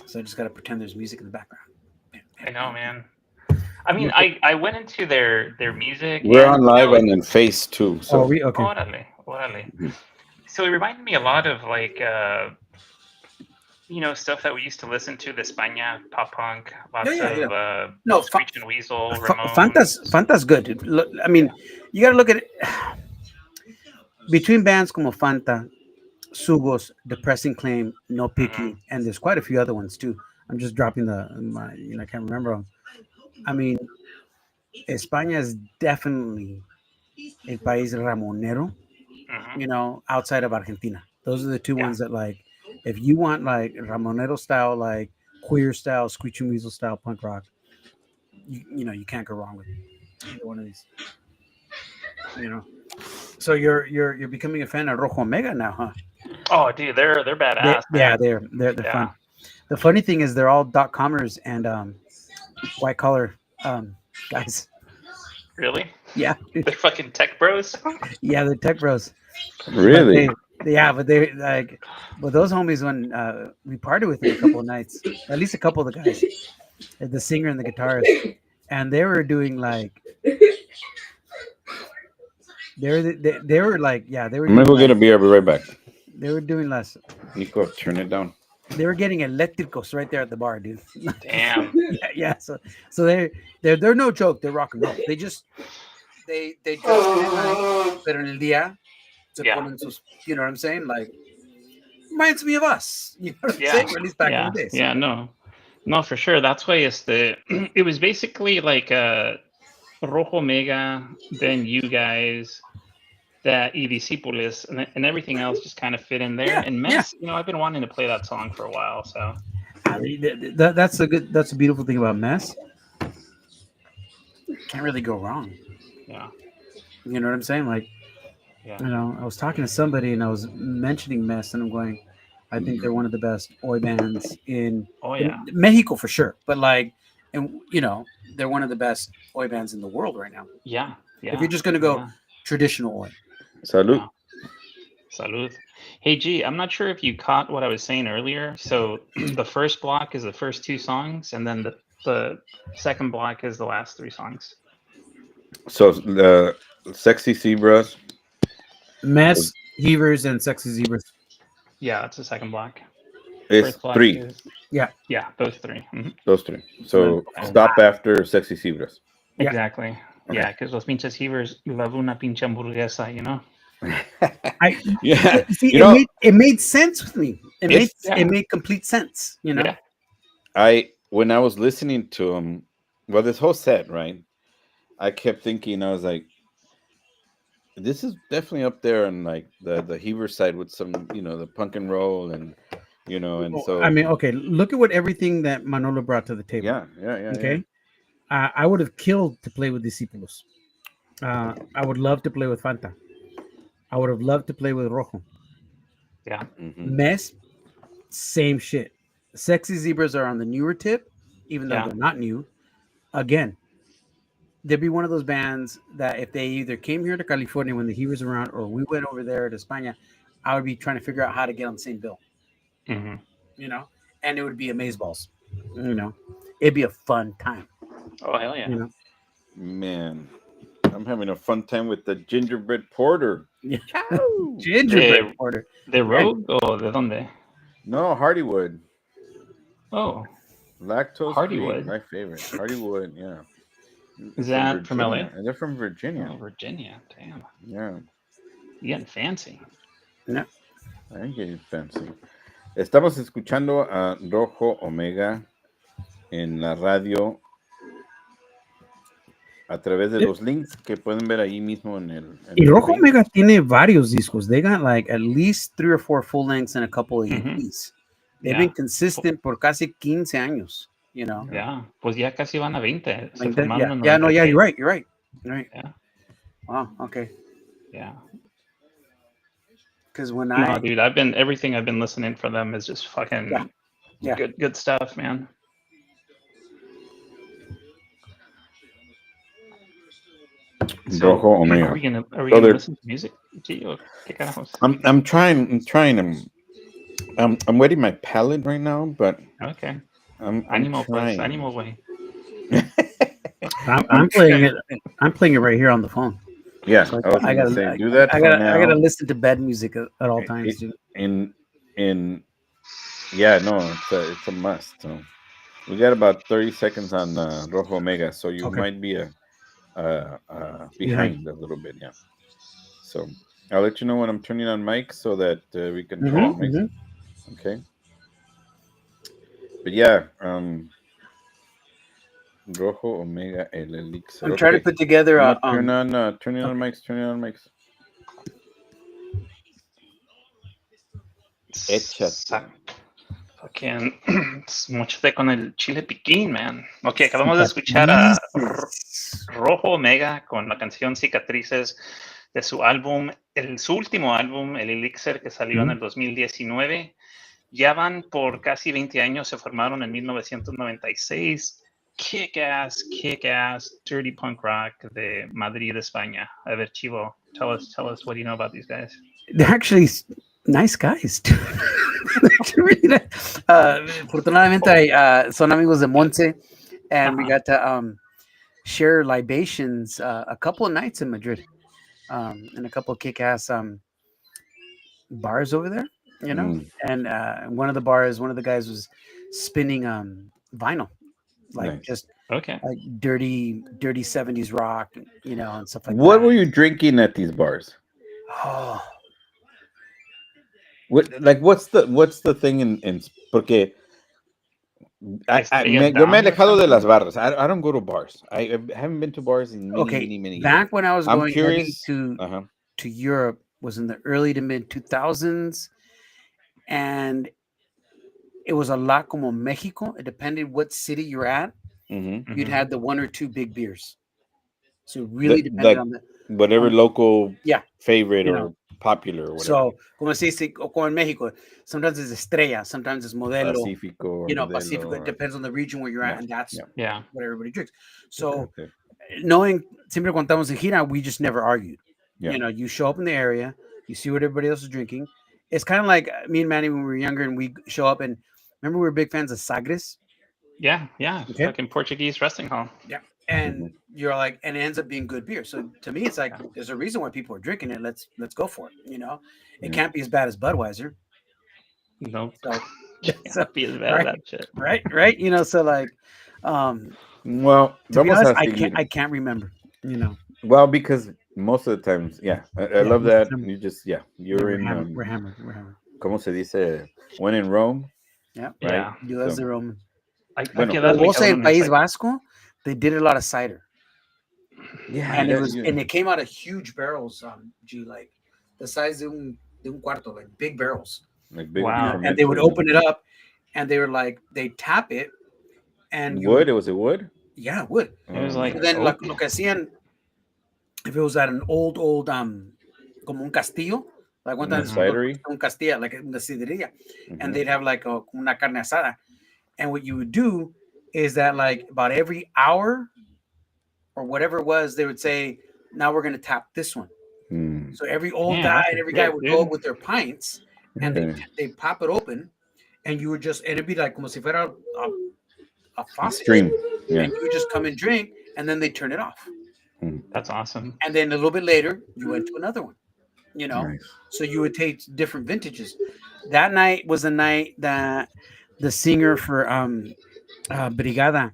So I just got to pretend there's music in the background. I know, man. I mean, I went into their music We're and on live and in Face too. Oh, So we okay? orale, orale. So it reminded me a lot of like stuff that we used to listen to, the España pop punk, Yeah, lots yeah, yeah. of No, Screech and Weasel, Fanta's good. Dude. Look, I mean, you got to look at it between bands como Fanta, Sugos, Depressing Claim, No hmm Picky, and there's quite a few other ones too. I'm just dropping I can't remember them. I mean, España is definitely el país ramonero, hmm outside of Argentina. Those are the two Yeah. ones that, like, if you want like ramonero style, like queer style, screeching weasel style punk rock, you can't go wrong with either one of these. You know. So you're becoming a fan of Rojo Omega now, huh? Oh, dude, they're badass, Yeah, man. they're Yeah. fun. The funny thing is they're all .comers and white collar guys. Really? Yeah, They're fucking tech bros. yeah, they're tech bros. But really, they like, but those homies when we partied with them a couple of nights, at least a couple of the guys, the singer and the guitarist, and they were doing like they were like they were I'm gonna doing go get like a beer. I'll be right back. they were doing less. Nico, turn it down. They were getting electricos right there at the bar, dude. Damn. Yeah. So they're no joke. They're rock and roll. They just they dress in at night, pero en el día se Yeah. ponen sus. You know what I'm saying? Like reminds me of us. You know what I'm Yeah. saying? Or at least back in Yeah. the days. Yeah. No, for sure. That's why it's it was basically like Rojo Mega, then you guys, that y Discípulos, and everything else just kind of fit in there. Yeah, And yeah. Mess, I've been wanting to play that song for a while. So That's a beautiful thing about Mess. Can't really go wrong. yeah, You know what I'm saying? Like, yeah. I was talking to somebody and I was mentioning Mess, and I'm going, I think they're one of the best oi bands Oh in yeah. Mexico for sure. But like, and they're one of the best oi bands in the world right now. Yeah. Yeah. If you're just gonna go Yeah. traditional oi, Salud. Yeah. Salud. Hey G, I'm not sure if you caught what I was saying earlier. So the first block is the first two songs, and then the second block is the last three songs. So the Sexy Zebras. Mess, Heavers, and Sexy Zebras. Yeah, that's the second block. It's First block three. is Yeah, those three. Mhm. Those three. So Okay. stop after Sexy Zebras. Yeah. Exactly. Okay. Yeah, because los pinches Heavers love una pinche hamburguesa, Yeah. see, You know, it made sense with me. It's- It made complete sense. Yeah. when I was listening to him, well, this whole set, right? I kept thinking, I was like, this is definitely up there on like the Heaver side with some, the punk and roll and and so I mean, okay, look at what everything that Manolo brought to the table. yeah. Okay, I would have killed to play with Discípulos. I would love to play with Fanta. I would have loved to play with Rojo. Yeah. Mhm. Mess, same shit. Sexy Zebras are on the newer tip, even though Yeah. they're not new. Again, they'd be one of those bands that if they either came here to California when the Heat was around, or we went over there to España, I would be trying to figure out how to get on the same bill. hmm And it would be amazeballs. It'd be a fun time. Oh hell yeah. Man, I'm having a fun time with the gingerbread porter. Yeah. Ow! Gingerbread porter. ¿De Rogue o de dónde? No, Hardywood. Oh, Lactose Hardywood. free, my favorite. Hardywood, yeah. Is that from LA? Virginia. They're from Virginia. Oh, Virginia. Damn. Yeah, You getting fancy. Yeah. I'm getting fancy. Estamos escuchando a Rojo Omega en la radio a través de los links que pueden ver ahí mismo en Y el Rojo feed. Omega tiene varios discos. They got like at least 3 or 4 full lengths and a couple of Mhm. EPs. They've Yeah. been consistent por casi 15 años, Ya, pues ya casi van a 20. Se Like that, formaron en yeah, no, yeah, 96. you're right. Yeah. Wow, okay. Yeah. Because when No, dude, everything I've been listening for them is just fucking Yeah. good stuff, man. Rojo Are Omega. we gonna So they're- listen to music? Gee, o qué carajos? I'm trying I'm wetting my palate right now, but Okay. I'm Animal pues, trying. animal way. I'm, I'm I'm playing trying. it. I'm playing it right here on the phone. Yeah, So I was I gonna gotta, say do that for I gotta now. listen to bed music at all times, I- dude. In in yeah, no, it's a must. So we got about 30 seconds on Rojo Omega, so you Okay. might be Behind. behind a little bit. Yeah. So I'll let you know when I'm turning on mic so that we can turn on mics. Mm-hmm. Okay. But yeah, Rojo Omega El Elixir. I'm trying to Okay. put together I'm a gonna turn on turning on Okay. mics, turning on mics. Échate. Exacto. Fucking mochate con el chile piquín, man. Ok, acabamos de escuchar a Cicatrices. Rojo Omega con la canción Cicatrices de su álbum, su último álbum, El Elixir, que salió en el 2019. Ya van por casi 20 años, se formaron en 1996. Kick ass, dirty punk rock de Madrid, España. A ver, Chivo, tell us, what do you know about these guys? They're actually nice guys. They're really nice. Afortunadamente, son amigos de Monte, and we got to share libations a couple of nights in Madrid, and a couple of kick-ass bars over there, you know. Mm, And one of the bars, one of the guys was spinning vinyl, like nice. just Okay. like dirty 70s rock, you know, and stuff like What that. were you drinking at these bars? Oh, What what's the thing in porque Estrella yo me he Damm or alejado de las something? barras. I don't go to bars. I haven't been to bars in okay. many years. Back when I was I'm going heavy curious. Uh-huh. to Europe was in the early to mid 2000s, and it was a lot como Mexico. It depended what city you're at. Mm-hmm. You'd Mhm. had the one or two big beers, so it really depended Like on the whatever on local yeah, favorite you know. or popular or whatever. So como se dice, como en Mexico, sometimes it's Estrella, sometimes it's Modelo, Pacifico or you know, Modelo. Pacifico. It Or, depends on the region where you're at, yeah, and that's yeah. Yeah. what everybody drinks. Okay, So okay. knowing siempre contamos en gira, we just never argued. Yeah. You know, you show up in the area, you see what everybody else is drinking. It's kind of like me and Manny when we were younger, and we show up and remember we were big fans of Sagres. Yeah. Okay. Fucking Portuguese wrestling hall. Yeah. Mm-hmm. And you're like, and it ends up being good beer. So to me, it's like there's a reason why people are drinking it. Let's go for it. You know, it Yeah. can't be as bad as Budweiser. Nope. So, so Can't be as bad as right, that shit. right. You know, so like, Well, to be vamos honest, a seguir. I can't remember. You know, Well, because most of the times, yeah, I yeah, love most of that. the time, You just, yeah, yeah, you're in, we're hammered, we're hammered. ¿cómo se dice? When in Rome, Yeah, right? Yeah. you as So, the Roman. Hay bueno, que Well, darle, we'll say in cabrón. It's País like, Vasco, they did a lot of cider, yeah, and it that, was you, and it came out of huge barrels. G like the size de un cuarto, like big barrels. like big You know, wow. and they would fermenters. open it up, and they were like they tap it, and you Wood? would It was a wood? yeah wood. It was Oh, like So man. then oak. lo que hacían if it was at an old como un castillo, like one In a time Mhm. cidery? un castillo, like una sidrería, and Mm-hmm. they'd have like una carne asada. And what you would do is that like about every hour or whatever it was, they would say, now we're gonna tap this one. Mm. So every old Damn, guy that's and every guy sick, would go dude. up with their pints and Okay. they pop it open and you would just and it'd be like como si fuera a faucet Extreme. Yeah. and you would just come and drink and then they turn it off. Mm. That's awesome. And then a little bit later you went to another one, you know. Nice. So you would take different vintages. That night was the night that the singer for Brigada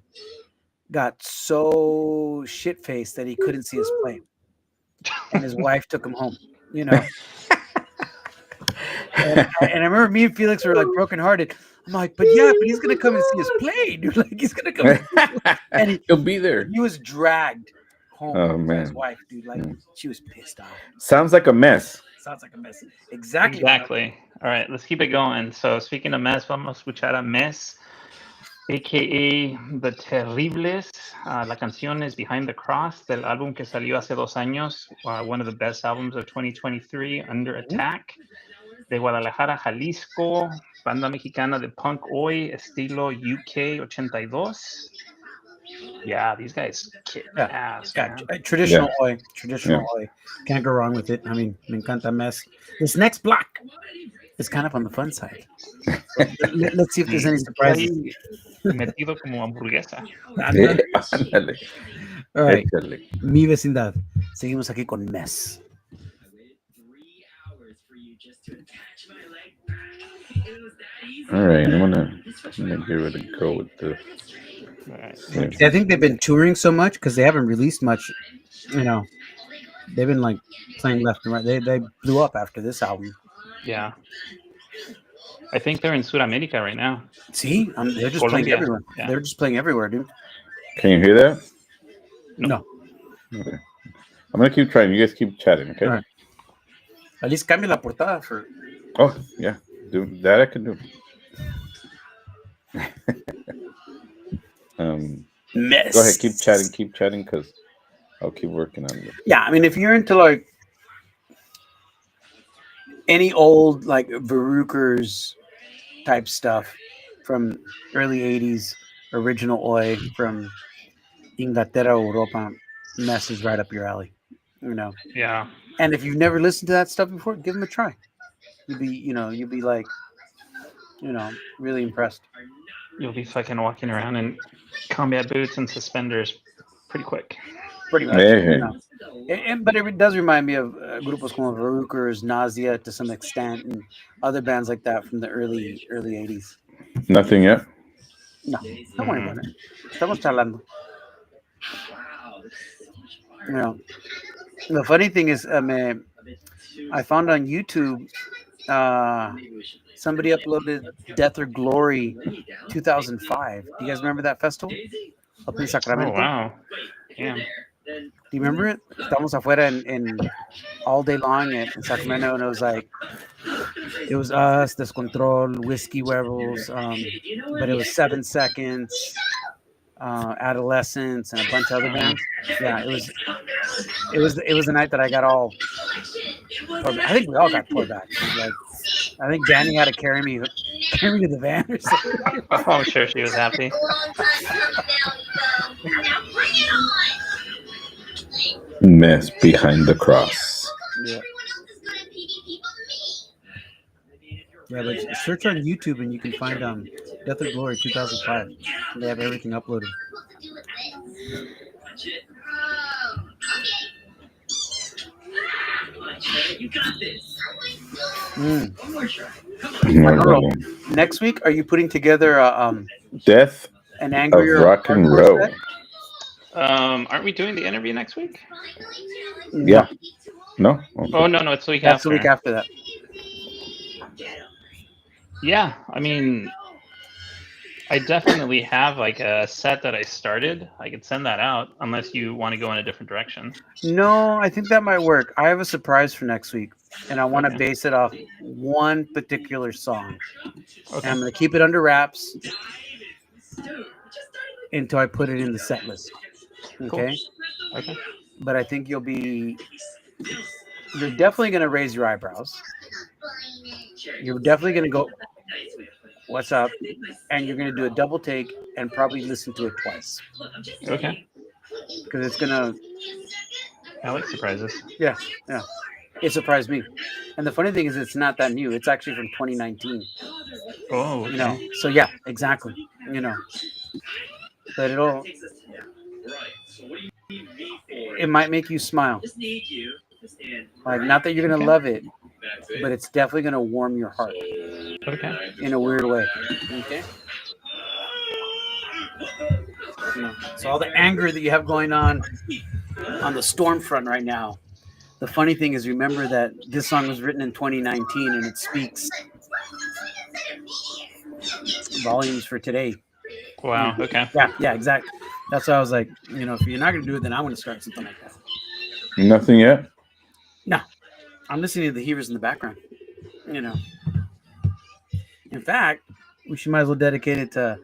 got so shit faced that he couldn't see us play, and his wife took him home. You know, and I remember me and Felix were like brokenhearted. I'm like, but yeah, but he's gonna come and see us play, dude. Like he's gonna come, and He'll be there. he was dragged home Oh, by his man. wife, dude. Like Mm. she was pissed off. Sounds like a mess. Sounds like a mess. Exactly. Exactly. All right, let's keep it going. So, speaking of mess, vamos a escuchar a Mess, a.k.a. The Terribles. La canción es Behind the Cross, del álbum que salió hace 2 años, one of the best albums of 2023, Under Attack, de Guadalajara, Jalisco, banda mexicana de punk hoy, estilo UK 82. Yeah, these guys kick Yeah, ass, yeah. man. Traditional Yeah. oi, traditional oi. Can't go wrong with it. I mean, me encanta mess. This next block It's kind of on the fun side. Let's see if there's any Sí, queda surprises. ahí metido como hamburguesa. Anda. Ándale, All right, échale. mi vecindad. Seguimos aquí con Mess. All right, I'm gonna give it a go with this. All right. See. See, I think they've been touring so much because they haven't released much. You know, they've been like playing left and right. They blew up after this album. Yeah. I think they're in Sudamerica right now. See, they're just playing Colombia. everywhere. Yeah. They're just playing everywhere, dude. Can you hear that? No. Okay. I'm gonna keep trying. You guys keep chatting, okay? All right. At least cambia la portada for. Oh yeah, do that. I can do. Mess. Go ahead, keep chatting, because I'll keep working on it. Yeah, I mean, if you're into like any old like Verukers type stuff from early '80s, original Oi from Inglaterra, Europa, Mess is right up your alley. You know, Yeah. and if you've never listened to that stuff before, give them a try. You'll be like, really impressed. You'll be fucking walking around in combat boots and suspenders pretty quick. Pretty much. Hey. But it does remind me of grupos como Verukers, Nausea to some extent, and other bands like that from the early '80s. Nothing yet. No, don't worry about it. Estamos charlando. The funny thing is, I found on YouTube, somebody uploaded Death or Glory 2005. Do you guys remember that festival up in Sacramento? Oh, wow. Damn. Do you remember it? Estamos afuera in all day long in Sacramento, and it was us, Descontrol, Whiskey Werewolves, but it was 7 Seconds, Adolescents, and a bunch of other bands. Yeah, it was the night that I got all. I think we all got pulled back. Like, I think Danny had to carry me to the van or something. Oh, I'm sure she was happy. Mess behind the cross. Yeah. Yeah, but search on YouTube and you can find Death or Glory 2005. They have everything uploaded. Next week, are you putting together Death an of angrier rock and hardcore roll? set? Aren't we doing the interview next week? Yeah. No. Okay. Oh no, it's the week That's after. the week after that. Yeah, I mean, I definitely have like a set that I started. I could send that out unless you want to go in a different direction. No, I think that might work. I have a surprise for next week, and I want to base it off one particular song. Okay. And I'm going to keep it under wraps until I put it in the set list. Okay? Cool. Okay. But I think you're definitely going to raise your eyebrows. You're definitely going to go, what's up? And you're going to do a double take and probably listen to it twice. Okay. Because it's going to... I like surprises. Yeah. It surprised me. And the funny thing is it's not that new. It's actually from 2019. Oh, okay. So yeah, exactly. But it might make you smile. Like, not that you're going to love it, but it's definitely going to warm your heart. Okay. In a weird way. Okay. So all the anger that you have going on the storm front right now. The funny thing is, remember that this song was written in 2019 and it speaks volumes for today. Wow. Okay. Yeah, exactly. That's why I was like, if you're not going to do it, then I'm going to start something like that. Nothing yet? No. I'm listening to the Heavers in the background. In fact, we might as well dedicate it to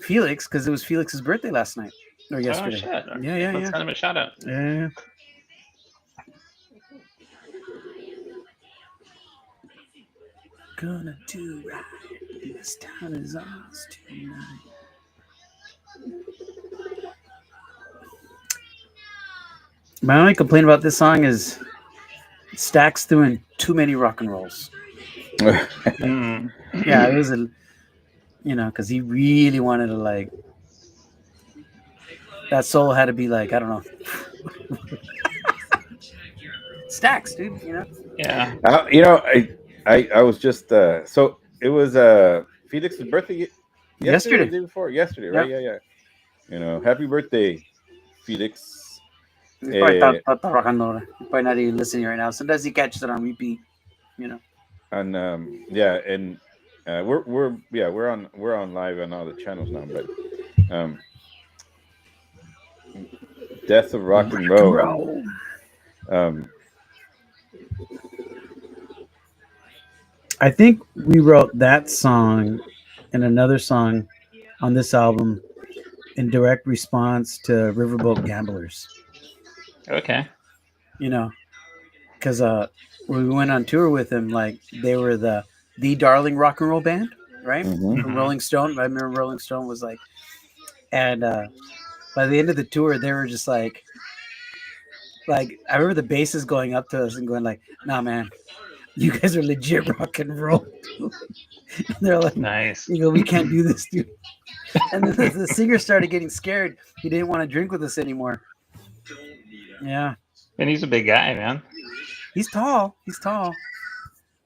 Felix because it was Felix's birthday last night or yesterday. Oh, shit. Yeah. Let's send him a shout out. Yeah. Gonna do right. This town is ours tonight. My only complaint about this song is Stack's doing too many rock and rolls. Mm. Yeah, it was a, because he really wanted to like that solo had to be like I don't know, stacks, dude. Yeah. I was just so it was Felix's birthday yesterday or the Yesterday. day before? Yesterday, Yeah, right? Yeah. Happy birthday, Felix. he's probably Uh, trabajando. He's probably not even listening right now. Sometimes he catches it on repeat. You know. and yeah, and we're on live on all the channels now, but um, Death of Rock and Rock and Roll. roll. Um, I think we wrote that song and another song on this album in direct response to Riverboat Gamblers. Okay. You know, because when we went on tour with them, like they were the darling rock and roll band, right? mhm. From Hmm. Rolling Stone. I remember Rolling Stone was like, and by the end of the tour, they were just like I remember the bassist going up to us and going like, "Nah, man, you guys are legit rock and roll." And they're like, Nice. "You go, we can't do this, dude." And then the singer started getting scared. He didn't want to drink with us anymore. Yeah, And he's a big guy, man. he's tall. He's tall.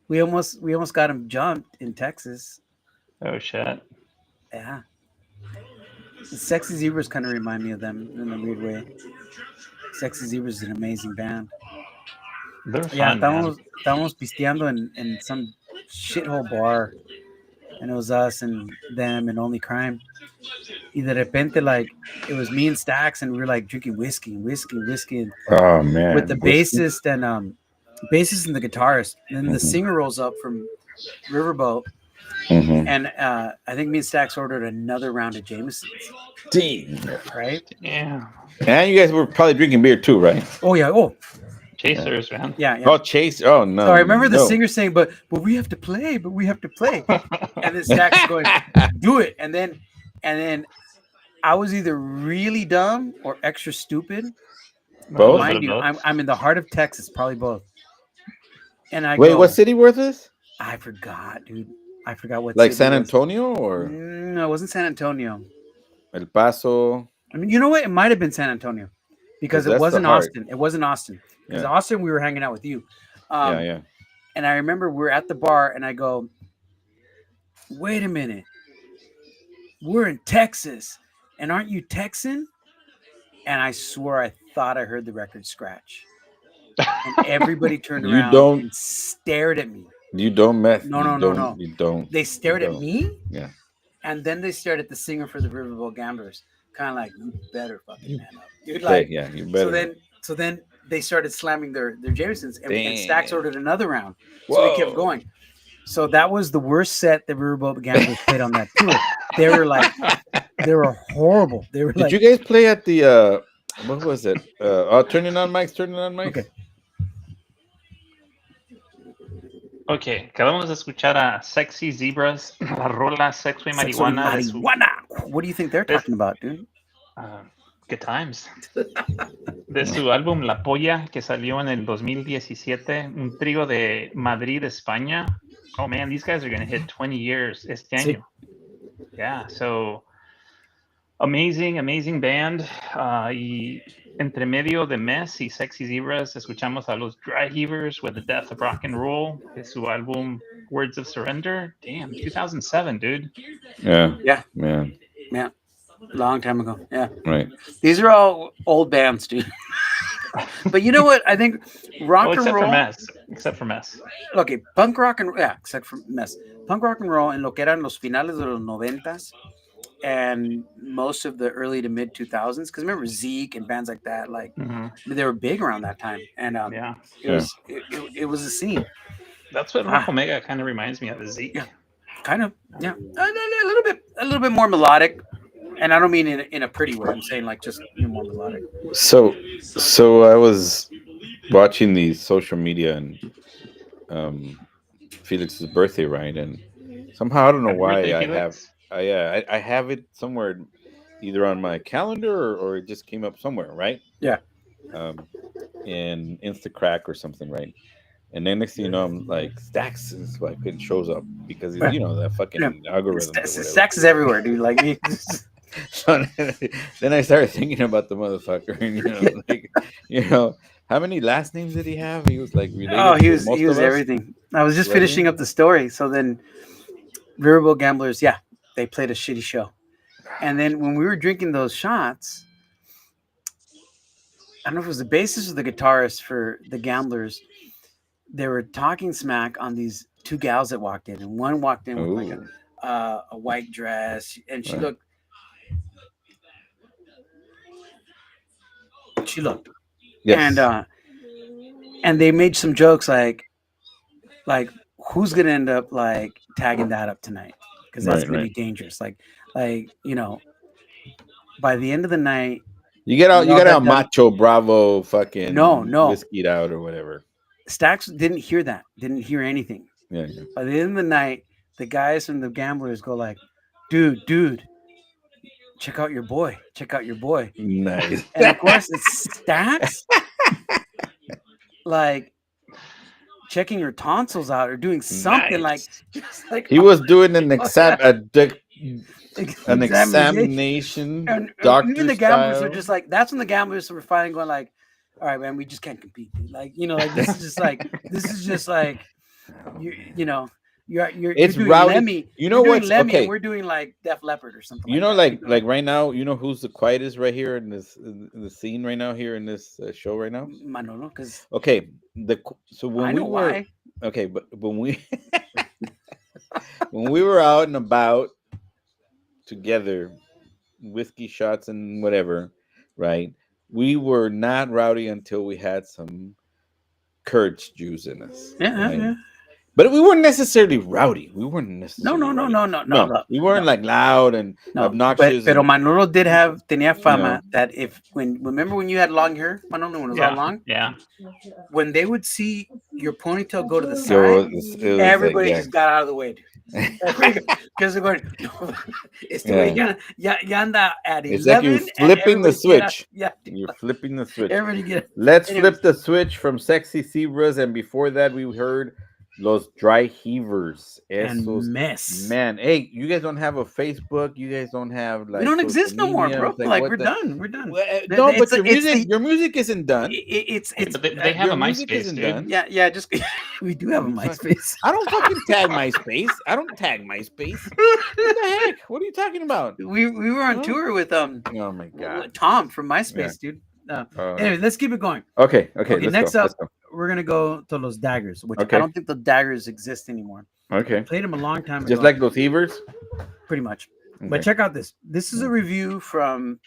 We almost got him jumped in Texas. Oh shit. Yeah, the Sexy Zebras kind of remind me of them in a weird way. Sexy Zebras is an amazing band. They're Yeah, fun, man. estábamos pisteando in some shithole bar, and it was us and them and Only Crime. Y de repente, like, it was me and Stax, and we were like drinking whiskey, and Oh with the man, whiskey. bassist and the guitarist. And then the Mhm. singer rolls up from Riverboat, Mhm. and I think me and Stax ordered another round of Jamesons, Dang. right? Yeah. And you guys were probably drinking beer too, right? Oh yeah, oh Yeah. Chasers, man. yeah, yeah. Oh, Chase. Oh So no, I no, remember the no. singer saying, "But we have to play, but we have to play," and then Stax is going, "Do it," and then I was either really dumb or extra stupid. A But little Both. bit mind of you, both. I'm in the heart of Texas, probably both. And I Wait, what go, city was this? I forgot, dude. I forgot what Like city it San was. Antonio or No, it wasn't San Antonio. El Paso? I mean, you know what? It might have been San Antonio Because because it that's the wasn't heart. Austin. It wasn't Austin because Yeah, Austin we were hanging out with you. yeah, Um, yeah. and I remember we're at the bar, and I go, "Wait a minute, we're in Texas, and aren't you Texan?" And I swore I thought I heard the record scratch, and everybody turned You around don't. and stared at me. You don't meth. No, You no, no, don't. no. You don't. They You stared at don't. me, Yeah. and then they stared at the singer for the Riverboat Gamblers, kind of like, "You better fucking You man up, dude." play. Like, Yeah. You so better. then they started slamming their Jamesons, and Stax Damn. ordered another round, so we kept Whoa. going. So that was the worst set the Riverboat Gamblers played on that tour. They were like, they were horrible. They were Did like, you guys play at the what was it? Turning on mics. Turning on mics. okay, Ok, acabamos de escuchar a Sexy Zebras, la rola Sexo y sexo y Marihuana marihuana. What do you think they're de, talking about, dude? uh, Good Times, de su álbum La Polla, que salió en el 2017, un trío de Madrid, España. Oh man, these guys are going to hit 20 years este Sí. año. Yeah, so amazing band. Y entre medio de Mess y Sexy Zebras, escuchamos a los Dry Heavers with the Death of Rock and Roll, de su álbum Words of Surrender. Damn, 2007, dude. Yeah. Yeah, Man. yeah, long time ago. Yeah, Right. these are all old bands, dude. But you know what? I think rock Well, and except for roll. Mess. Except for Mess. Okay, punk rock and yeah, except for Mess. Punk rock and roll en lo que eran los finales de los noventas and most of the early to mid 2000s. Because remember Zeke and bands like that, like Hmm. they were big around that time, and Yeah, it was it was a scene. that's what Ah, Rojo Mega kind of reminds me of, the yeah, Zeke. kind of, yeah, a little bit more melodic, and I don't mean in a pretty way. I'm saying like just more melodic. So I was watching the social media and um Felix's birthday, right? And somehow I don't know Happy birthday, why I have Felix. I have it somewhere either on my calendar or it just came up somewhere, right? Yeah, Um in Instacrack or something, right? And then next thing you know, I'm like, Stacks is fucking shows up because he's, Yeah. that Yeah. fucking algorithms or whatever. Sex is everywhere, dude. Like, So then I started thinking about the motherfucker, and like, how many last names did he have? He was like oh, related to he most of was us, everything. I was just wasn't he? finishing up the story. So then, Riverboat Gamblers, yeah, they played a shitty show. And then when we were drinking those shots, I don't know if it was the bassist or the guitarist for the Gamblers. They were talking smack on these two gals that walked in, and one walked in with like Ooh, a white dress, and she right. looked, and Yes, and they made some jokes like who's gonna end up like tagging that up tonight because that's right, gonna be right. dangerous. Like by the end of the night, You y'all got a got done. macho bravo No, fucking no, whiskeyed out or whatever. Stacks didn't hear that. Didn't hear anything. Yeah, yeah. By the end of the night, the guys from the Gamblers go like, dude, check out your boy. Check out your boy. Nice. And of course, it's Stacks, like checking your tonsils out or doing something like Nice. just like He was doing an an examination. examination, And even doctor the Gamblers are style. just like, that's when the Gamblers were finally going like, all right, man, we just can't compete, dude. Like, like this is just like you're It's doing rowdy. Lemmy. You You're know doing what's Lemmy, and okay? we're doing like Def Leppard or something like that. Like right now, who's the quietest right here in the scene right now here in this show right now? Manolo, because Okay, so I when we know were why. okay, but when we when we were out and about together, whiskey shots and whatever, right? We were not rowdy until we had some courage juice in us, Yeah, right? yeah. But we weren't necessarily rowdy. We weren't No, necessarily no, no, rowdy. no, no, no, No, no, we weren't no. like loud and No, obnoxious pero and Manolo tenía you know. fama that if remember when you had long hair, Manolo, when it was all Yeah, long, yeah. when they would see your ponytail go to the Yo, side, it was like everybody just got out of the way, dude. Because they're going, no, este güey yeah. ya anda at It's like you're 11 and flipping the everybody get out. switch. Yeah, You're flipping the switch. everybody get. Let's Anyways, flip the switch from Sexy Zebras, and before that, we heard Los Dry Heavers. and Esos, mess. man. Hey, you guys don't have a Facebook. You guys don't have We like don't social exist no more, media. bro. It's like Like what we're the? done. We're done. No, but It's the your music isn't done. it's Hey, it's but they have Your a music MySpace, isn't dude. done. yeah. Just we do have a MySpace. I don't fucking tag MySpace. I don't tag MySpace. What the heck? What are you talking about? We were on Huh? tour with Oh my god. Tom from Yeah. MySpace, dude. Oh, Anyway, let's keep it going. okay. Okay, Let's next go. up, Let's go. we're gonna go to Los Daggers, which I Okay. don't think the Daggers exist anymore. Okay. Played them a long time ago, Just like those Heavers. pretty much. But Okay. check out this. This is a review from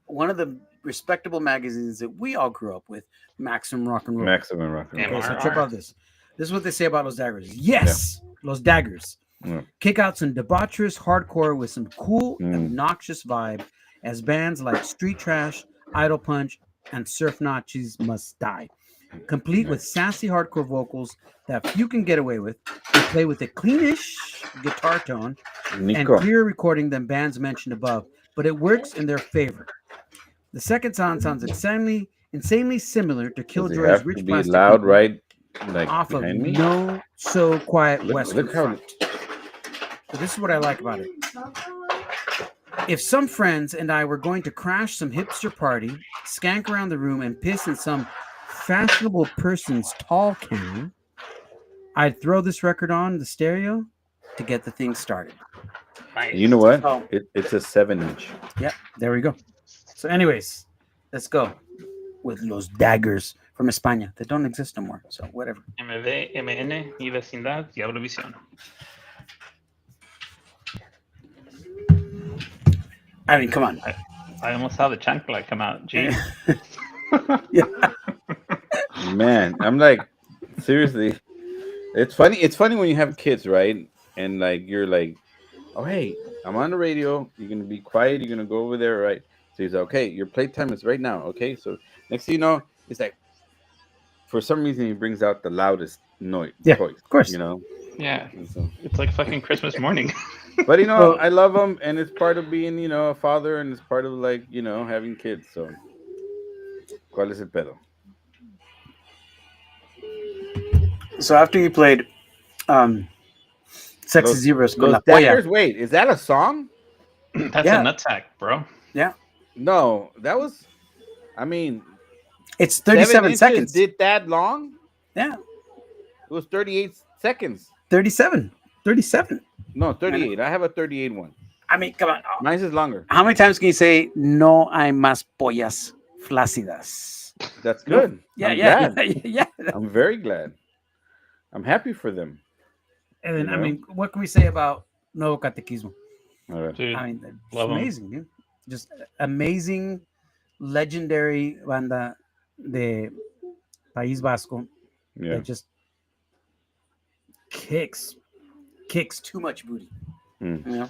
one of the respectable magazines that we all grew up with, Maximum Rock and Roll. Maximum rock and roll. Okay, so MRR. check out this. This is what they say about Los Daggers. Yes, Los Daggers. Yeah. Kick out some debaucherous hardcore with some cool, Mm. obnoxious vibe as bands like Street Trash, Idle Punch, and Surf Nazis Must Die. Complete with sassy hardcore vocals that few can get away with. They play with a cleanish guitar tone and Nico. clearer recording than bands mentioned above, but it works in their favor. The second song sounds insanely similar to Does it Killjoy's have Rich to be Plastic loud, People right? Like off of behind me. No So Quiet Western Look how. Front. So this is what I like about it. If some friends and I were going to crash some hipster party, skank around the room, and piss in some fashionable person's tall can, I'd throw this record on the stereo to get the thing started. Nice. You know what? Oh. It's a 7-inch. Yep, there we go. So, anyways, let's go with Los Daggers from España that don't exist no more. So, whatever. MV, MN y Vecindad y Eurovisión. I mean, come on. I almost saw the chancla come out. Jeez. Man, I'm like, seriously. It's funny. It's funny when you have kids, right? And like you're like, oh hey, I'm on the radio. You're gonna be quiet. You're gonna go over there, right? So he's like, okay. Your playtime is right now. Okay. So next thing you know, it's like, for some reason he brings out the loudest noise. Yeah, toys, of course. You know. Yeah, And so, it's like fucking Christmas morning. but you know, Well- I love them, and it's part of being, a father, and it's part of like, having kids. So, ¿cuál es el pedo? So after you played um, Sexy Zebras con Los La Polla. Daggers. Wait, is that a song? That's a Yeah. nutsack, bro. Yeah. No, that was. I mean, It's 7 37 inches seconds. did that long? Yeah. It was 38 seconds. 37. 37. No, I know. 38. I have a 38 one. I mean, come on. Mine's is longer. How many times can you say no hay más pollas flácidas? That's No. good. Yeah, I'm yeah, glad. yeah. I'm very glad. I'm happy for them. And then, You I know? mean, what can we say about Nuevo Catequismo? All right. Dude, I mean, it's love 'em. amazing, dude. Just amazing, legendary banda de País Vasco Yeah. that just kicks too much booty. Mm. You know?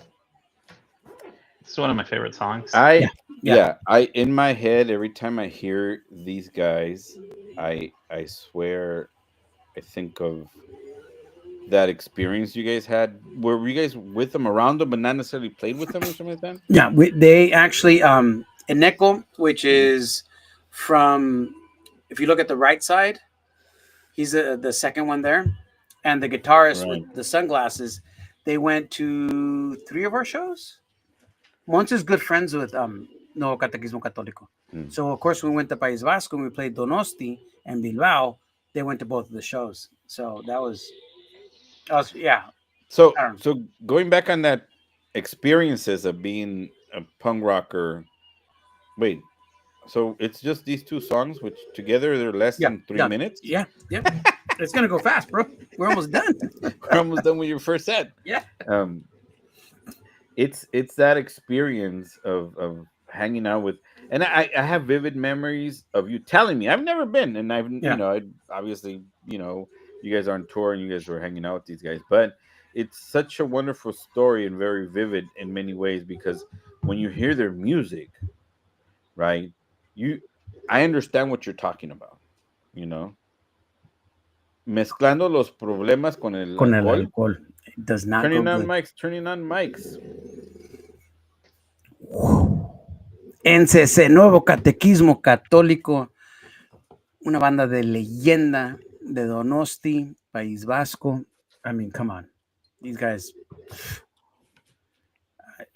It's one of my favorite songs. I Yeah. I in my head every time I hear these guys, I swear I think of that experience you guys had. Were you guys with them, around them, but not necessarily played with them or something like that? Yeah, they actually Eneco, which Mhm. is from, if you look at the right side, he's the second one there, and the guitarist Right. with the sunglasses. They went to 3 of our shows. Montes is good friends with Nuevo Catequismo Católico. Mm. So of course we went to País Vasco and we played Donosti and Bilbao. They went to both of the shows. So that was yeah. So I don't know. so going back on that experiences of being a punk rocker. Wait, so it's just these two songs, which together they're less Yeah, than 3 yeah, minutes. yeah, yeah. It's gonna go fast, bro. We're almost done. We're almost done with your first set. Yeah. Um, it's that experience of hanging out with, and I have vivid memories of you telling me. I've never been, and I've Yeah. I obviously you guys are on tour and you guys were hanging out with these guys, but it's such a wonderful story and very vivid in many ways because when you hear their music, right, you I understand what you're talking about, you know, mezclando los problemas con el Con el alcohol, alcohol, it does not turning go on good. mics, turning on mics. En CC, Nuevo Catequismo Católico, una banda de leyenda de Donosti, País Vasco. I mean, come on. These guys,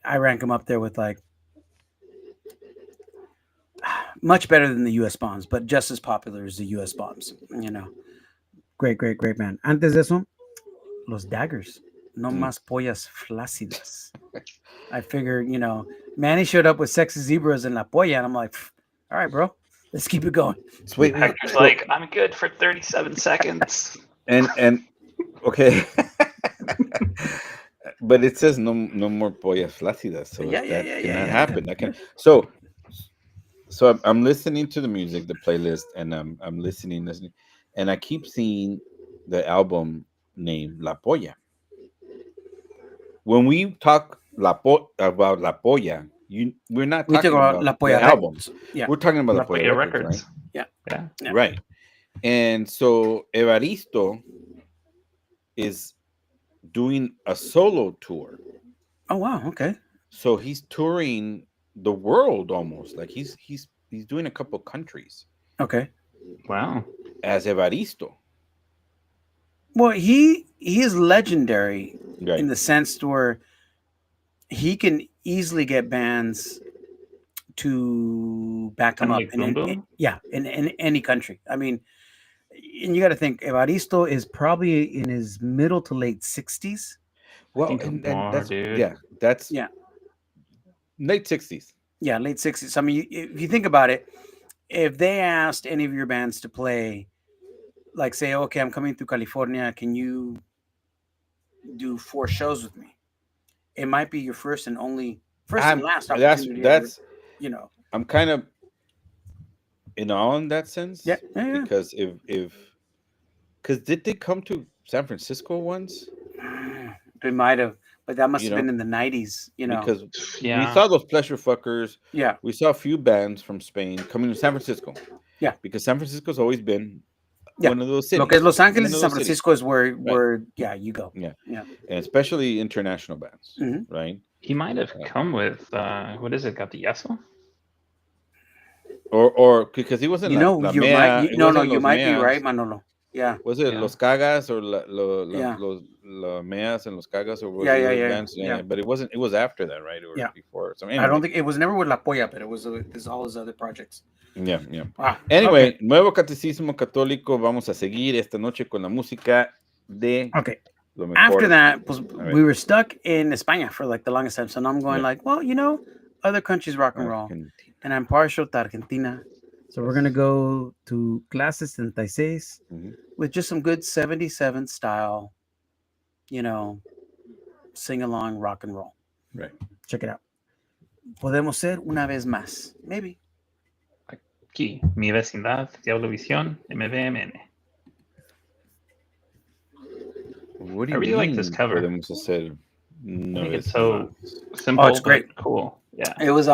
I rank them up there with like much better than the US Bombs, but just as popular as the US Bombs. You know, great, great, great man. Antes de eso, Los Daggers. No más pollas flácidas. I figured, Manny showed up with Sexy Zebras and La Polla, and I'm like, all right, bro, let's keep it going. So wait, Hector's like, I'm good for 37 seconds. and okay, but it says no more pollas flácidas, so Yeah, that yeah, cannot yeah. happen. That can so I'm listening to the music, the playlist, and I'm listening, and I keep seeing the album name La Polla. When we talk about La Polla, we're not We talk talking about about La the Polla album. Records. Yeah. We're talking about La La Polla Polla Records, Records. right? Yeah. Yeah. Right. And so Evaristo is doing a solo tour. Oh wow. Okay. So he's touring the world almost. Like he's doing a couple countries Okay. Wow. as Evaristo. Well, he is legendary Right. in the sense to where he can easily get bands to back him Kinda up like Boom Boom? in any country. I mean, and you got to think Evaristo is probably in his middle to late 60s. Well, think and more, that's dude. that's Yeah. late 60s. Yeah, late 60s. I mean, if you think about it, if they asked any of your bands to play, like say, okay, I'm coming through California, can you do 4 shows with me? It might be your first and last opportunity. That's ever, I'm kind of in awe in that sense. Yeah. Because because did they come to San Francisco once? They might have, but that must You have been know, in the 90s. Because we Yeah. saw those Pleasure Fuckers. Yeah. We saw a few bands from Spain coming to San Francisco. Yeah. Because San Francisco's always been Yeah. one of those cities. Lo que es Los Ángeles One y of San those cities. Francisco is where you go. Yeah. Yeah. And especially international bands, Mhm. right? He might have come with what is it? Gatillazo? Or because he wasn't You La know, La you Mea, might. he No, wasn't you Los might be Meas, right, Manolo. Yeah, Was it Yeah. Los Cagas or Yeah. La Meas and Los Cagas, or was Yeah, it yeah, those yeah, bands? yeah. But it wasn't. It was after that, right? Or Yeah. before? So I don't anyway, think it was never with La Polla, but it was there's all his other projects. yeah, yeah. Wow. Okay. Anyway, Nuevo Catecismo Católico. Vamos a seguir esta noche con la música de Okay. lo After mejor. that, A we ver, were stuck in España for like the longest time. So now I'm going yeah. like, well, other countries rock and roll, Argentina. and I'm partial to Argentina. So we're gonna go to Clases 76 Mhm. with just some good 77 style, sing along rock and roll. Right. Check it out. Podemos ser una vez más. Maybe. Aquí, mi vecindad, Diablo Visión, MVMN. What do I you really like this mean? cover. Podemos hacer I una think it's vez so más? simple, it's great. but cool. Yeah. It was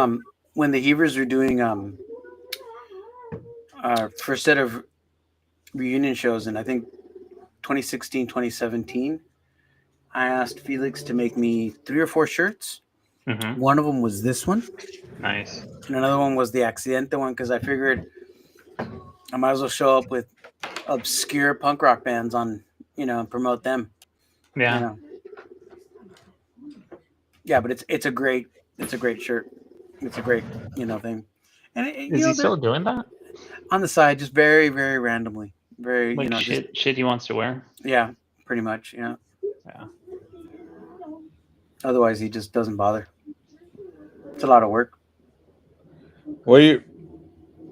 when the Evers were doing first set of reunion shows, and I think 2016, 2017, I asked Felix to make me 3 or 4 shirts. Hmm. One of them was this one, Nice. and another one was the Accidente one, because I figured I might as well show up with obscure punk rock bands on, and promote them. Yeah. Yeah, but it's a great shirt. It's a great thing, and Is he still doing that? on the side, just very very randomly, very Like shit he wants to wear? yeah, pretty much, yeah. Yeah. Otherwise, he just doesn't bother. It's a lot of work. Oye,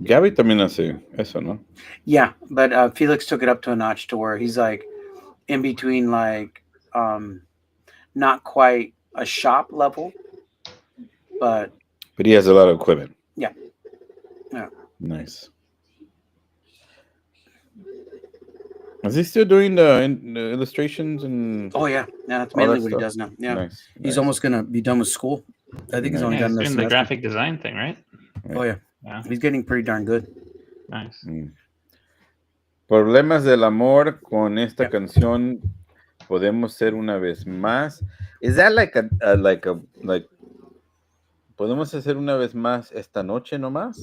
Gaby también hace eso, ¿no? Yeah, but Felix took it up to a notch to where he's like in between, like not quite a shop level, but he has a lot of equipment. Yeah. Yeah. Nice. Is he still doing the illustrations and? oh yeah, that's all mainly that what he stuff? does now. Yeah, Nice. he's nice. almost gonna be done with school. I think he's only Yeah, done he's a doing the semester. graphic design thing, right? Oh yeah, Yeah. he's getting pretty darn good. Nice. Problemas del amor con esta Yeah. canción. Podemos ser una vez más. Is that like podemos hacer una vez más esta noche nomás?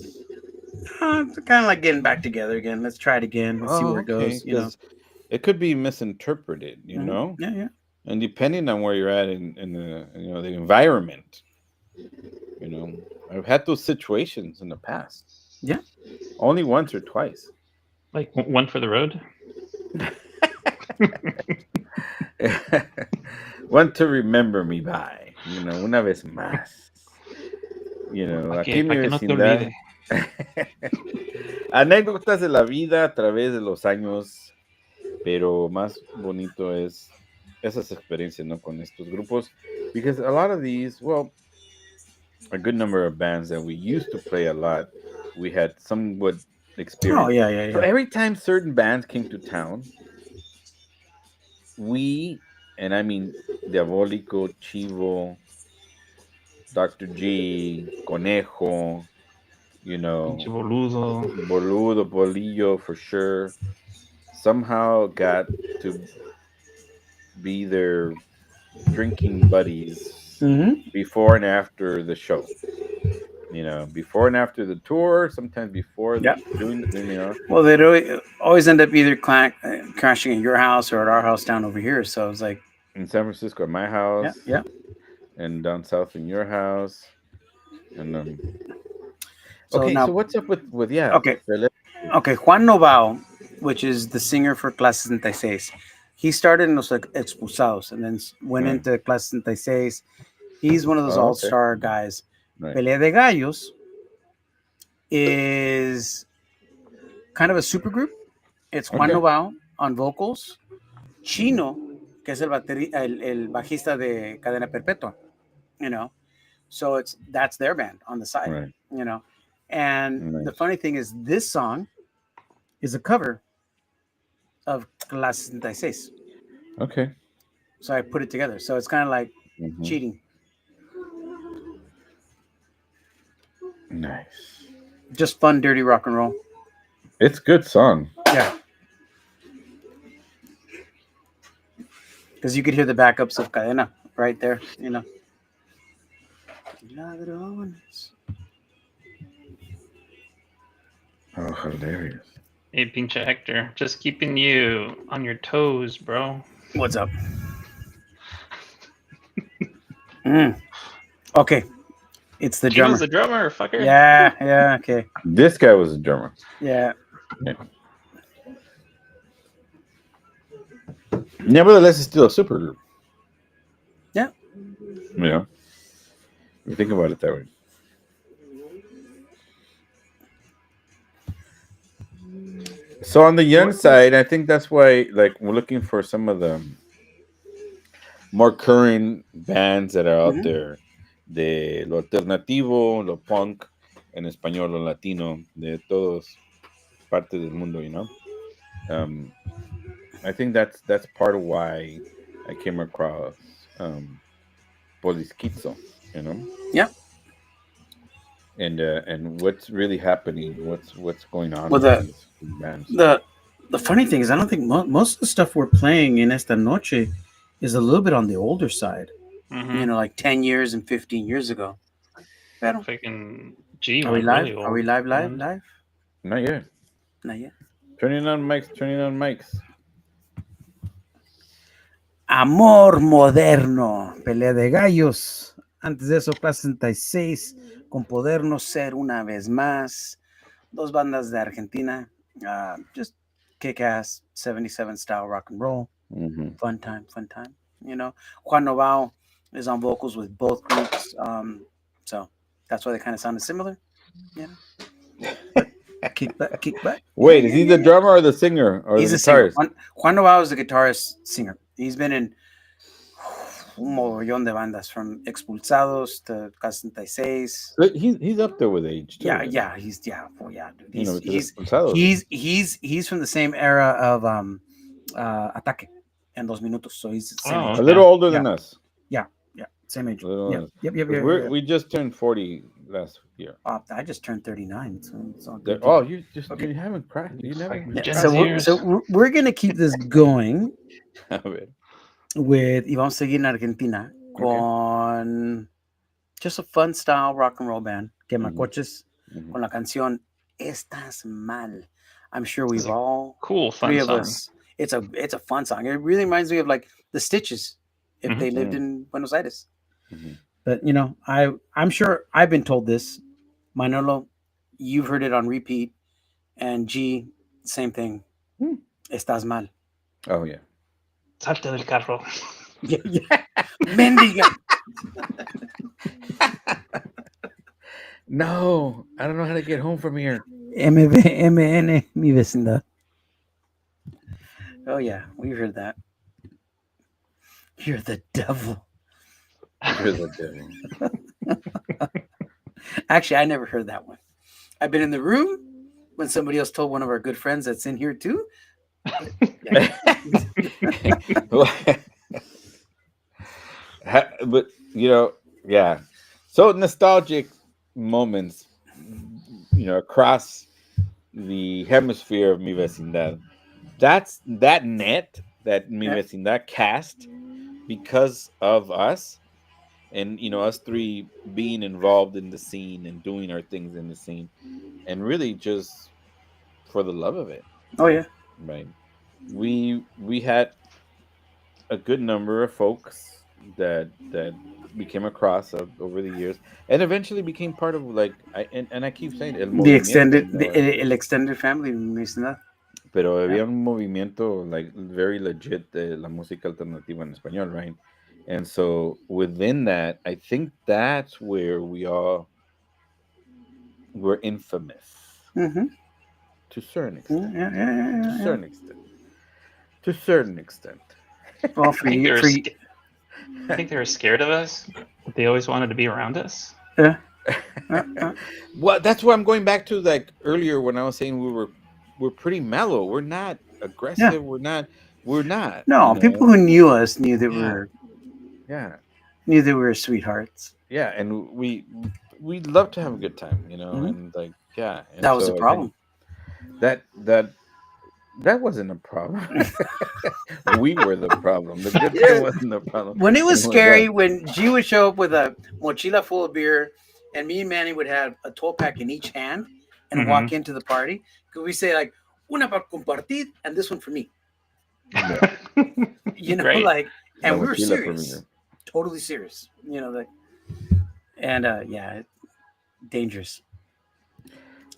It's kind of like getting back together again. Let's try it again. Let's see where it goes. Because it could be misinterpreted, you Mhm. know. Yeah, yeah. And depending on where you're at in the the environment, I've had those situations in the past. Yeah. Only once or twice. Like one for the road. One to remember me by, una vez más. Aquí en mi que no te vecindad. olvide. Anécdotas de la vida a través de los años, pero más bonito es esas experiencias, ¿no? Con estos grupos, because a lot of these, well, a good number of bands that we used to play a lot, we had somewhat experience. Oh yeah, yeah, So yeah. every time certain bands came to town, and I mean Diabólico, Chivo, Dr. G, Conejo, Pinche boludo. Boludo, Bolillo for sure, somehow got to be their drinking buddies before and after the show. Before and after the tour, sometimes before Yeah. doing, Well, they'd always end up either crashing at your house or at our house down over here. So it's like, in San Francisco at my house, yeah. and down south in your house, and So okay. now, So what's up with Okay. Okay, Juan Noval, which is the singer for Clase 76, he started in Los Expulsados and then went Right. into Clase 76. He's one of those Oh, okay. all-star guys. Right. Pelea de Gallos is kind of a super group. It's Juan Okay. Noval on vocals, Chino, que es el bajista de Cadena Perpetua, so that's their band on the side, Right. And Nice. the funny thing is, this song is a cover of Clase 76. Okay. So I put it together. So it's kind of like Mhm. cheating. Nice. Just fun, dirty rock and roll. It's a good song. Yeah. Because you could hear the backups of Cadena right there, Oh, hilarious. Hey, pinche Hector, just keeping you on your toes, bro. What's up? Okay, it's the drummer. Chino's the drummer, fucker. Yeah, okay. This guy was a drummer. Yeah. Nevertheless, it's still a super group. Yeah. You know, you think about it that way. So on the young side, I think that's why, like, we're looking for some of the more current bands that are out there, de lo alternativo, lo punk, en español, lo latino, de todos partes del mundo, you know. I think that's part of why I came across Polisquizo, you know. Yeah. And what's really happening, what's going on Well, with these bands. the funny thing is, I don't think most of the stuff we're playing in Esta Noche is a little bit on the older side. Mm-hmm. You know, like 10 years and 15 years ago. Pero, Fucking G are we went live? really old. Are we live? man. Live? Not yet. Not yet. Turning on mics. Amor Moderno, Pelea de Gallos. Antes de eso, Clase 66, con podernos ser una vez más. Dos bandas de Argentina. Just kick-ass 77 style rock and roll. Fun time. You know, Juan Novao is on vocals with both groups. So that's why they kind of sounded similar. You know, kick back. Wait, is he the drummer or the singer or He's the a singer. guitarist? Juan Novao is the guitarist singer. He's been in un mogollón de bandas, from Expulsados to Clase 66. But he's up there with age too. Yeah, dude. You know, He's Expulsados. he's from the same era of Ataque and Dos Minutos, so he's the same age. A little older than us. Yeah, same age. A little older. Yep. We just turned 40 last year. I just turned 39, so it's all good. Oh, you haven't cracked. You never. So we're gonna keep this going A ver. y vamos a seguir en Argentina con just a fun style rock and roll band, Quemacoches, con la canción Estás Mal. I'm sure we've all cool fun three song. of us. It's a fun song. It really reminds me of like the Stitches if they lived in Buenos Aires. But you know, I'm sure I've been told this. Manolo, you've heard it on repeat, and G, same thing. Estás mal. Oh yeah. Salte del carro. Yeah. Mendiga. No, I don't know how to get home from here. MN, mi vecindad. Oh yeah, we heard that. You're the devil. You're the devil. Actually, I never heard that one. I've been in the room when somebody else told one of our good friends that's in here too. But you know, yeah. So nostalgic moments, you know, across the hemisphere of Mi Vecindad. That's that net that Mi Vecindad cast because of us, and you know, us three being involved in the scene and doing our things in the scene, and really just for the love of it. Oh yeah. Right. We had a good number of folks that we came across over the years, and eventually became part of like I keep saying the extended family. Pero había un movimiento like very legit de la música alternativa en español, right? And so within that, I think that's where we all were infamous to a certain extent. To a certain extent. Well, I think they were scared of us. They always wanted to be around us. Yeah. Well, that's what I'm going back to, like earlier when I was saying we're pretty mellow. We're not aggressive. Yeah. We're not. No, people who knew us knew that knew that we were sweethearts. Yeah, and we love to have a good time, you know, and like And that was a problem. That wasn't a problem. We were the problem. The good thing wasn't the problem. When it was scary, when G would show up with a mochila full of beer, and me and Manny would have a 12-pack in each hand and walk into the party, could we say like, una para compartir, and this one for me. Yeah. You know, Great. like, and La we were mochila for me. serious, totally serious. You know, like, and yeah, dangerous.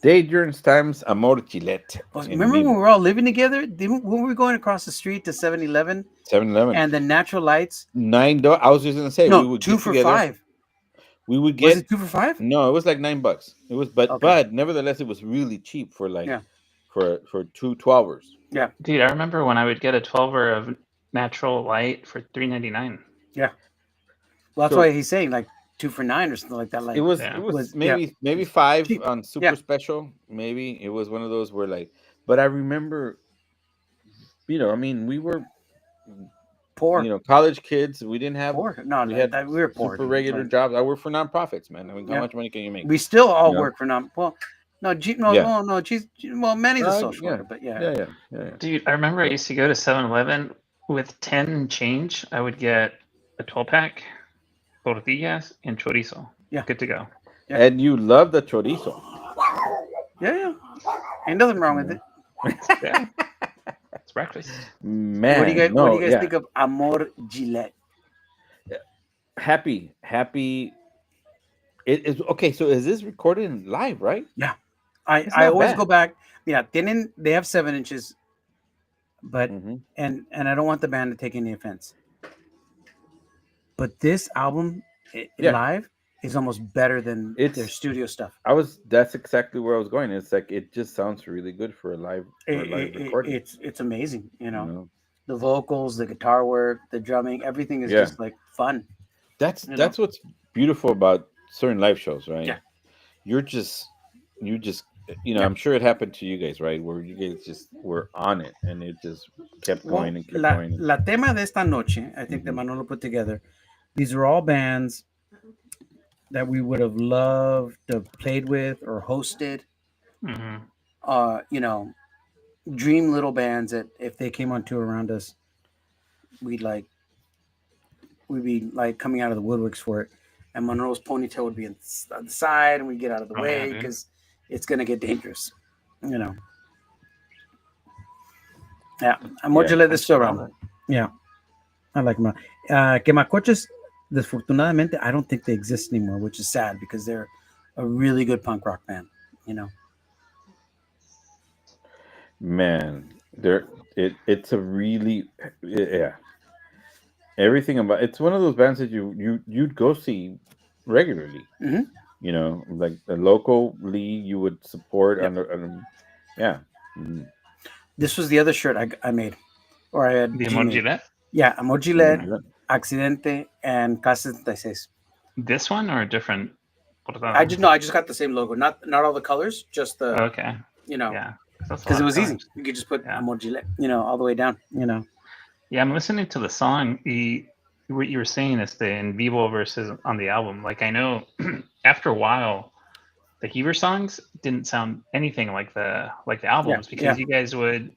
Dangerous times, amor Gillette. Well, En remember when we vivo. were all living together? When we were going across the street to 7-Eleven 7-Eleven. and the natural lights? $9. I was just gonna say we No, would two get for together. $5. We would Was get it 2 for $5? no, it was like $9. It was, but Okay. nevertheless, it was really cheap for like Yeah. for 2 12ers. Yeah. Dude, I remember when I would get a 12er of natural light for $3.99. Yeah. Well, that's So why he's saying like 2 for $9 or something like that. Like, it was Yeah. maybe 5 cheap. on super Yeah. special. Maybe it was one of those where like, but I remember, I mean, we were Poor. college kids. We didn't have Poor. No, we no, had we were poor. super Dude. regular Like, jobs. I work for nonprofits, man. I mean, how Yeah. much money can you make? we still all You know? work for non. Well, no, Yeah. no. Well, Manny's a social yeah. worker, but yeah. Yeah. Dude, I remember I used to go to 7-Eleven with 10 and change. I would get a 12-pack, tortillas, and chorizo. Yeah. Good to go. Yeah. And you love the chorizo. Yeah. Ain't nothing wrong with it. Yeah. It's breakfast. Man, What do you guys? no, What do you guys yeah. think of Amor Gillette? Happy. It is okay. So is this recorded live, right? I It's I not always bad. go back. Yeah, they have 7 inches, but Mhm. and I don't want the band to take any offense. But this album Yeah. live is almost better than their It's- studio stuff. That's exactly where I was going. It's like it just sounds really good for a live recording. It's amazing, you know? the vocals, the guitar work, the drumming, everything is Yeah. just like fun. That's You know? that's what's beautiful about certain live shows, right? Yeah. You just Yeah. I'm sure it happened to you guys, right? Where you guys just were on it and it just kept Well, going and kept going. la tema de esta noche, I think that Mhm. Manolo put together. These are all bands that we would have loved to have played with or hosted. Mm-hmm. Dream little bands that if they came on tour around us, we'd be like coming out of the woodworks for it. And Monroe's ponytail would be on the side, and we'd get out of the Oh, yeah, way dude. because it's gonna get dangerous. Yeah, Amor Yeah. Gillette is still around. Yeah, I like them. Quemacoches, desfortunadamente, I don't think they exist anymore, which is sad because they're a really good punk rock band. Man, it's a really yeah. Everything about it's one of those bands that you'd go see regularly. Mhm. Like the locally you would support Yep. yeah. Mhm. This was the other shirt I made, or I had The G made. Gillette? Yeah, Amor Gillette, Mhm. Accidente, and Casa 76. This one or a different? I just got the same logo, not all the colors, just the Okay. Yeah. because it was easy. You could just put Yeah. Amor Gillette, all the way down. Yeah, I'm listening to the song. What you were saying is the in vivo versus on the album. Like I know after a while, the Heaver songs didn't sound anything like the albums because you guys would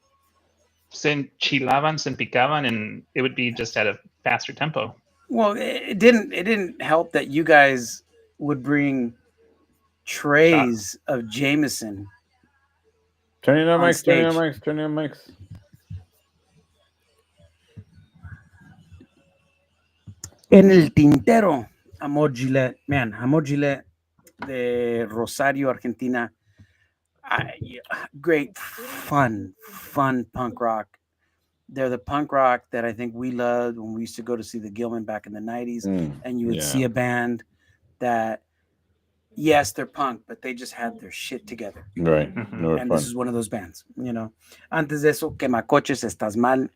se chilaban, se picaban, and it would be just at a faster tempo. Well, it didn't help that you guys would bring trays of Jameson. Turning on On mics, turning on stage. mics, turning on mics. En el tintero, Amor Gillette. Man, Amor Gillette de Rosario, Argentina. Great, fun punk rock. They're the punk rock that I think we loved when we used to go to see the Gilman back in the 90s. And you would see a band that, yes, they're punk, but they just had their shit together. Right. Mhm. And this is one of those bands, Antes de eso, Quemacoches, Estás Mal.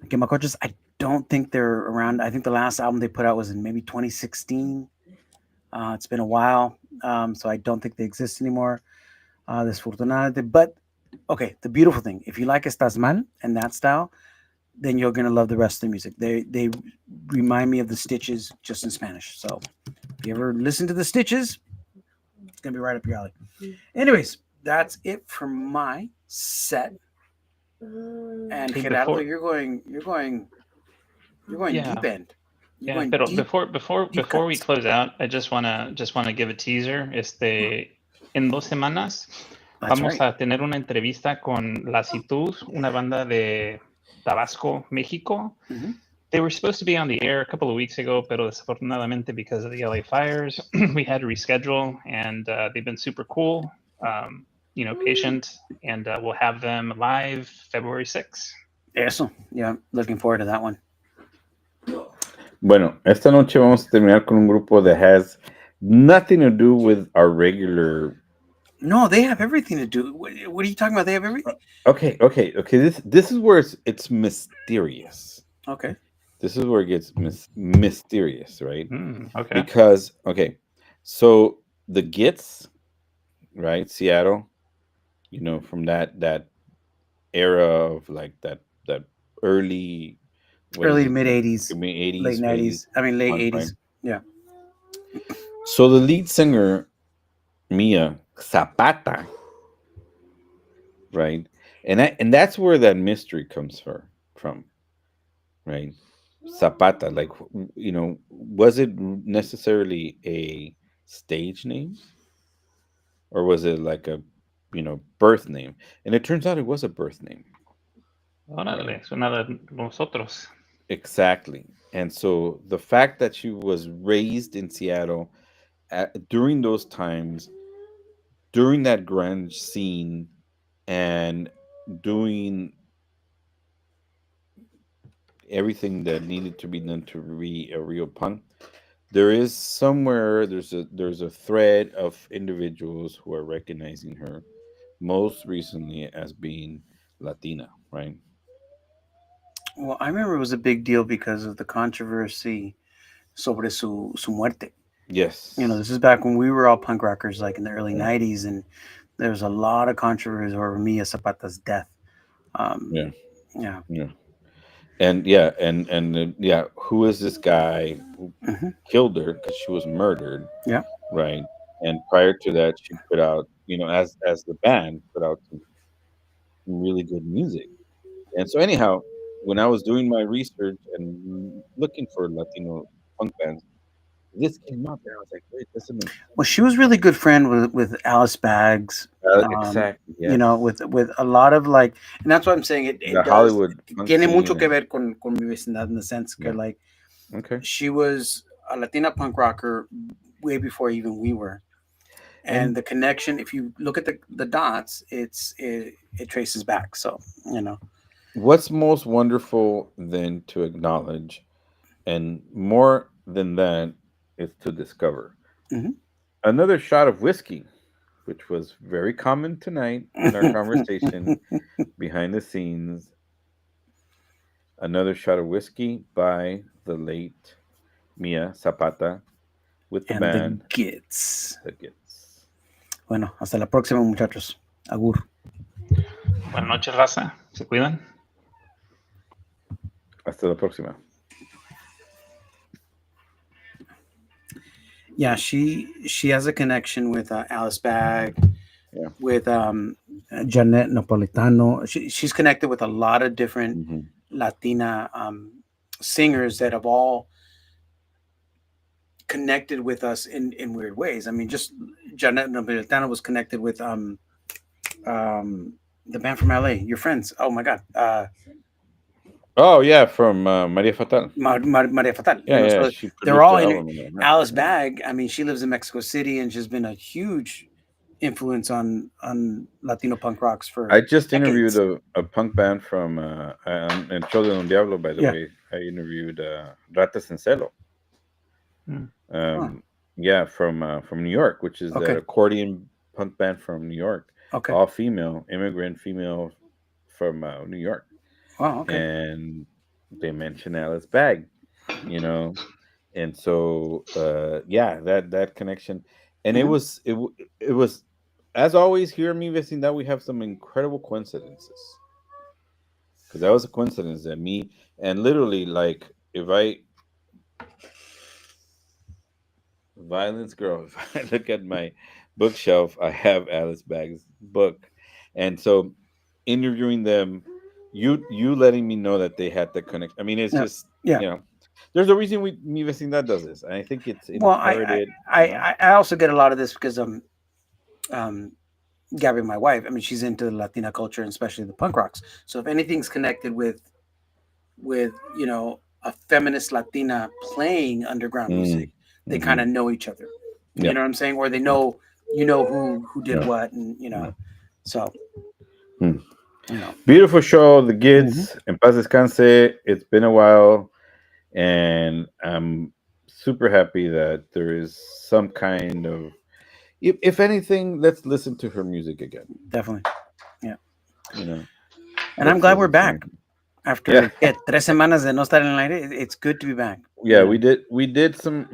Quemacoches, I don't think they're around. I think the last album they put out was in maybe 2016. It's been a while, so I don't think they exist anymore. Desfortunadamente. But, okay, the beautiful thing, if you like Estás Mal and that style, then you're going to love the rest of the music. They remind me of the Stitches, just in Spanish. So if you ever listen to the Stitches, it's going to be right up your alley. Anyways, that's it for my set. And Hey, Gerardo, you're going Yeah. deep end. You're Yeah, going but deep. before we cuts. close out, I just wanna give a teaser. In 2 semanas, That's Vamos right. a tener una entrevista con Lasitud, una banda de Tabasco, México. Mm-hmm. They were supposed to be on the air a couple of weeks ago, pero desafortunadamente because of the LA fires, we had to reschedule, and they've been super cool, patient, and we'll have them live February 6th. Eso. Yeah, looking forward to that one. Bueno, esta noche vamos a terminar con un grupo that has nothing to do with our regular. No, they have everything to do. What are you talking about? They have everything. Okay. This is where it's mysterious. Okay. This is where it gets mysterious, right? Okay. Because so the Gits, right? Seattle, from that era of like that early Early to mid 80s, mid 80s, late 90s. I mean, late 80s. Yeah. So the lead singer, Mia Zapata, right? And that's where that mystery comes from, right? Zapata, like, was it necessarily a stage name, or was it like a, birth name? And it turns out it was a birth name. Órale, suena de nosotros. Exactly. And so the fact that she was raised in Seattle during those times, during that grunge scene, and doing everything that needed to be done to be a real punk, there is somewhere there's a thread of individuals who are recognizing her most recently as being Latina, right? Well, I remember it was a big deal because of the controversy sobre su muerte. Yes. This is back when we were all punk rockers, like in the early 90s, and there was a lot of controversy over Mia Zapata's death. Yeah. Yeah. Yeah. And who is this guy who Hmm. killed her because she was murdered, Yeah. right? And prior to that, she put out, as the band put out some really good music. And so, anyhow, when I was doing my research and looking for Latino punk bands, this came up, and I was like, wait, this is Well, she was really good friend with Alice Bags. exactly, yes, With a lot of like, and that's what I'm saying. It the does Hollywood punk tiene mucho scene. que ver con mi vecindad in the sense Yeah. that like Okay. she was a Latina punk rocker way before even we were. And the connection, if you look at the dots, it traces back. So What's most wonderful than to acknowledge, and more than that, is to discover. Mhm. Another shot of whiskey, which was very common tonight in our conversation behind the scenes. Another shot of whiskey by the late Mia Zapata with the and the band gits. The Gets. Bueno, hasta la próxima, muchachos. Agur. Buenas noches, raza. Se cuidan. Hasta la próxima. Yeah, she has a connection with Alice Bag, Yeah. with Janet Napolitano. She's connected with a lot of different Mhm. Latina singers that have all connected with us in weird ways. I mean, just Janet Napolitano was connected with the band from LA, your friends. Oh my God. Oh yeah, from Maria Fatal. Maria Fatal. Yeah, So she they're produced all the in album. Alice Bag. I mean, she lives in Mexico City and she's been a huge influence on Latino punk rocks for I just interviewed decades. a punk band from and Children of Diablo, by the Yeah. way. I interviewed Ratas en Celo. Mm. Huh. Yeah, from New York, which is Okay. the accordion punk band from New York. Okay. All female, immigrant female from New York. Wow. Okay. And they mention Alice Bag, and so yeah, that connection, and Mhm. it was, as always here in Mi Vecindad we have some incredible coincidences, because that was a coincidence that me, and literally, like, if I Violence Girl, if I look at my bookshelf, I have Alice Bag's book, and so interviewing them, you letting me know that they had the connection. I mean, it's Yeah. just, Yeah. there's a reason Mi Vecindad does this, and I think it's Well, inherited. I also get a lot of this because um Gabby, my wife, I mean, she's into Latina culture and especially the punk rocks. So if anything's connected with a feminist Latina playing underground music, they kind Mm-hmm. of know each other. You Yeah. know what I'm saying? Or they Yeah. know who did Yeah. what, and Yeah. so Hmm. you know. Beautiful show, the Mhm. Gids. En paz descanse. It's been a while, and I'm super happy that there is some kind of, if anything, let's listen to her music again. Definitely, yeah. You know, And I'm let's glad we're listen to back her. after Yeah. tres semanas de no estar en el aire. It's good to be back. Yeah, we did some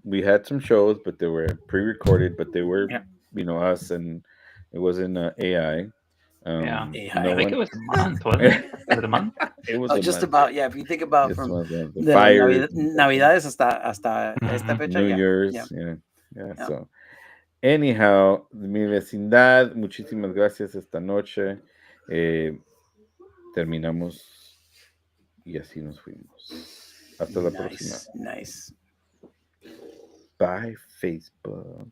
we had some shows, but they were pre-recorded, but they were, Yeah. us, and it wasn't AI. Yeah. No I think AI. it one. was a month, wasn't it? Was it a month? It was Oh, a just month. about, yeah. If you think about This from was the de las fires and stuff, Navidades hasta esta Hmm. fecha, New yeah, yeah, Year's, yeah, yeah. yeah. So anyhow, mi vecindad, muchísimas gracias esta noche. Eh, Terminamos y así nos fuimos. Hasta la próxima. Nice, nice. Bye, Facebook.